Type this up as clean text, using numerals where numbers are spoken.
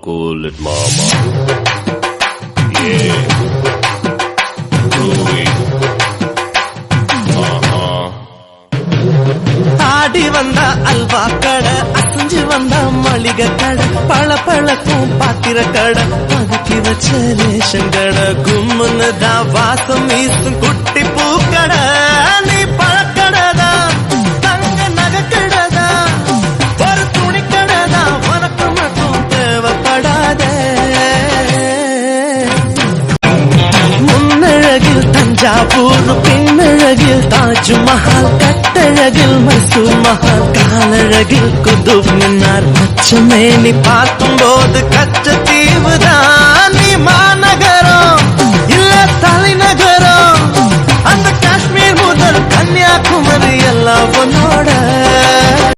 cool it, mama. Yeah. Groovy. ஆடி வந்த அல்வா கடை, அசைஞ்சு வந்த மளிகை கடை, பழ பழக்கும் பாத்திர கடை, பதுக்கி வச்ச ரேஷன் கடை, கும்முன்னு தான் வாசம் வீசும் குட்டி பூக்கடை. நீ பழக்கடைதான், தங்க நகைக்கடைதான், ஒரு துணிக்கடைதான், உனக்கு மட்டும் தேவைப்படாத. முன்னழகில் தஞ்சாவூர், பின்னழகில் தாஜ்மஹால், கட்டழகில் மைசூர் மஹால், காலழகில் குதுப் மினார். அச்சமே நீ பார்க்கும் போது கச்சத்தீவுதான். நீ மாநகரம் இல்ல தலைநகரம், அந்த காஷ்மீர் முதல் கன்னியாகுமரி எல்லாம்